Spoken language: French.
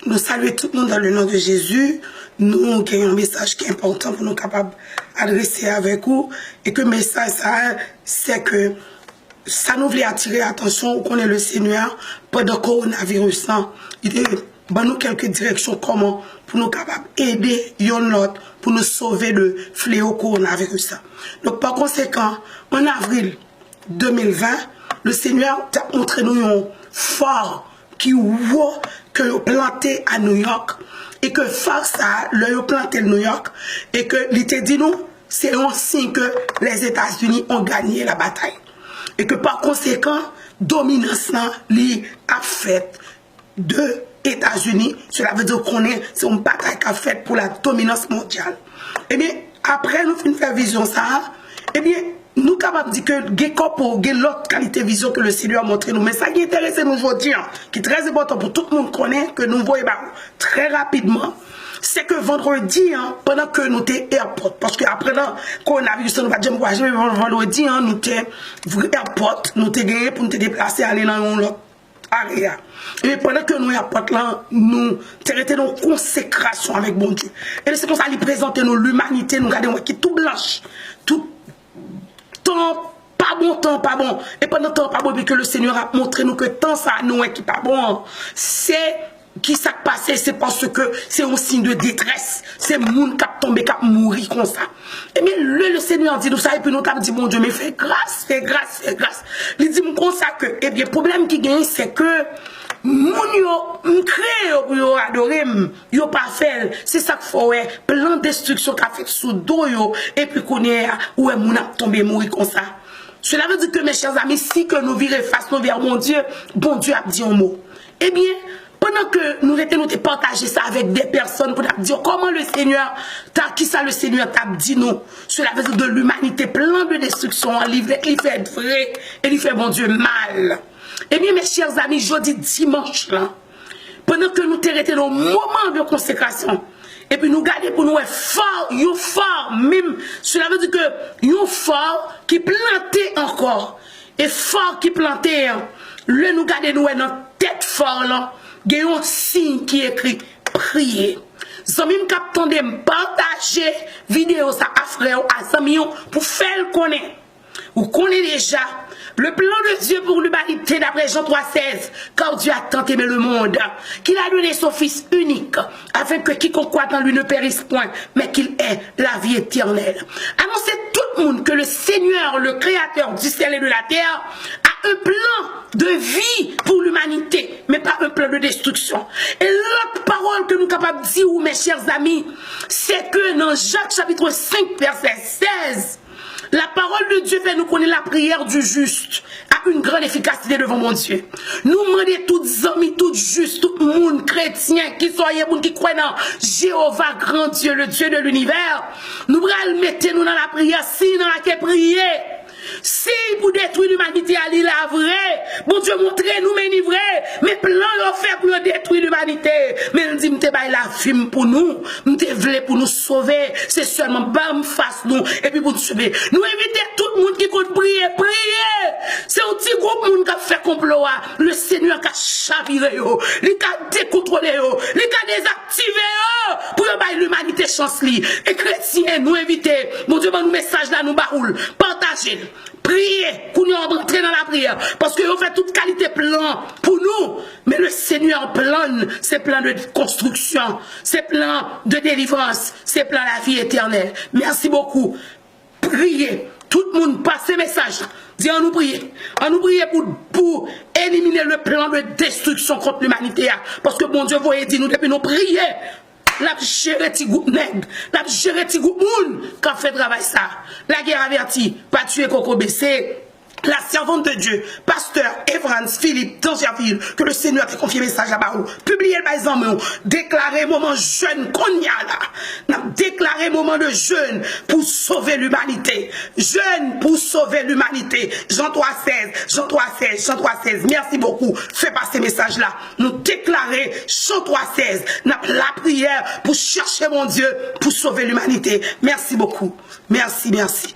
Nous saluons tout le monde dans le nom de Jésus. Nous avons un message qui est important pour nous capables d'adresser avec vous. Et que le message, c'est que ça nous voulait attirer l'attention qu'on est le Seigneur pendant le coronavirus. Il nous quelques directions comment pour nous capables d'aider l'autre pour nous sauver le fléau coronavirus. Donc par conséquent, en avril 2020, le Seigneur a montré nous un phare qui voit que le planté à New York et que face à le planté à New York et que l'ité dit nous c'est un signe que les États-Unis ont gagné la bataille et que par conséquent dominance a fait de États-Unis. Cela veut dire qu'on c'est une bataille qui a fait pour la dominance mondiale. Et bien après nous finissons faire vision ça, et bien nous sommes capables de dire que l'autre qualité de vision que le Seigneur a montré nous. Mais ça qui intéresse nous aujourd'hui, qui est très important pour tout le monde connaît, que nous voyons très rapidement, c'est que vendredi, pendant que nous étions airport, parce qu'après le coronavirus, nous va dire vendredi, nous étions airport, nous étions gagnés pour nous déplacer, aller dans l'autre area. Et pendant que nous airport là, nous traitons nos consécrations avec bon Dieu. Et c'est comme ça qu'il présente nous l'humanité, nous regardons qui est tout blanche, tout temps pas bon et pendant temps pas bon puis que le Seigneur a montré nous que temps ça nous est qui pas bon, c'est qui s'est passé, c'est parce que c'est un signe de détresse, c'est monde qui a tombé qui a mourir comme ça. Et bien le Seigneur dit nous ça et puis nous t'a dit mon Dieu mais fais grâce il dit comme ça que et bien problème qui gagne c'est que moun yo créé pour adorer yo pas fait c'est ça qu'il faut plan de destruction qu'a fait sous dos yo et puis connaît où est moun a tombé mourir comme ça. Cela veut dire que mes chers amis si que nous virer face vers mon Dieu bon Dieu a dit un mot. Eh bien pendant que nous étions partager ça avec des personnes pour dire comment le Seigneur qui ça le Seigneur t'a dit nous cela veut dire de l'humanité plein de destruction il fait vrai et il fait bon Dieu mal. Eh bien, mes chers amis, jeudi dimanche, là, pendant que nous étions dans le moment de consécration, et puis nous gardons pour nous fort, même, cela veut dire que un fort qui plantait encore, et fort qui plantait, le nous gardons nous dans tête fort, là, il y a un signe qui écrit prier. Zamim captant de partager vidéo ça à frère à Zamion pour faire connaître. Vous connaissez déjà le plan de Dieu pour l'humanité d'après Jean 3,16, car Dieu a tant aimé le monde, qu'il a donné son Fils unique, afin que quiconque croit en lui ne périsse point, mais qu'il ait la vie éternelle. Annoncez tout le monde que le Seigneur, le Créateur du ciel et de la terre, a un plan de vie pour l'humanité, mais pas un plan de destruction. Et l'autre parole que nous sommes capables de dire, mes chers amis, c'est que dans Jacques chapitre 5, verset 16, la parole de Dieu fait nous connaître la prière du juste a une grande efficacité devant mon Dieu. Nous demandons tous amis, tous justes, tout le monde chrétien, qui soyez monde qui croit dans Jéhovah grand Dieu, le Dieu de l'univers. Nous allons mettre nous dans la prière, si dans laquelle prier. Si pour détruire l'humanité, elle est la vraie. Bon Dieu, montrez-nous, mais vrai. Mais plan de faire pour détruire l'humanité. Mais nous dit, m'te bail la film pour nous. M'te vle pour nous sauver. C'est seulement bam face nous. Et puis pour nous sauver. Nous invitons tout le monde qui compte prier. C'est un petit groupe monde qui a fait complot. Le Seigneur qui a chaviré. Il a décontrôlé. Il a désactivé. Pour bail l'humanité chance li. Et chrétiens, nous invitons. Mon Dieu, nous message là, nous baroule. Partagez. Priez, pour nous entrer dans la prière. Parce que vous faites toute qualité plan pour nous. Mais le Seigneur plane, c'est plein de construction, c'est plein de délivrance, c'est plein de la vie éternelle. Merci beaucoup. Priez. Tout le monde passe ce message. Dis on nous prier. On nous prier pour éliminer le plan de destruction contre l'humanité. Parce que bon Dieu, vous voyez, dit nous depuis nous prier. La géré ti groupe nèg, la géré ti groupe moun qui fait travail ça. La guerre avertie, pas tuer Coco BC. La servante de Dieu, pasteur Evans Philippe d'Angerville, que le Seigneur t'a confié message à Barou. Publiez le exemple, déclaré moment jeûne qu'on y a là. N'a déclaré moment de jeûne pour sauver l'humanité. Jeûne pour sauver l'humanité. Jean 3,16, Jean 3,16, Jean 3,16. Merci beaucoup. Fais passer message là. Nous déclarer Jean 3,16. N'a la prière pour chercher mon Dieu pour sauver l'humanité. Merci beaucoup. Merci, merci.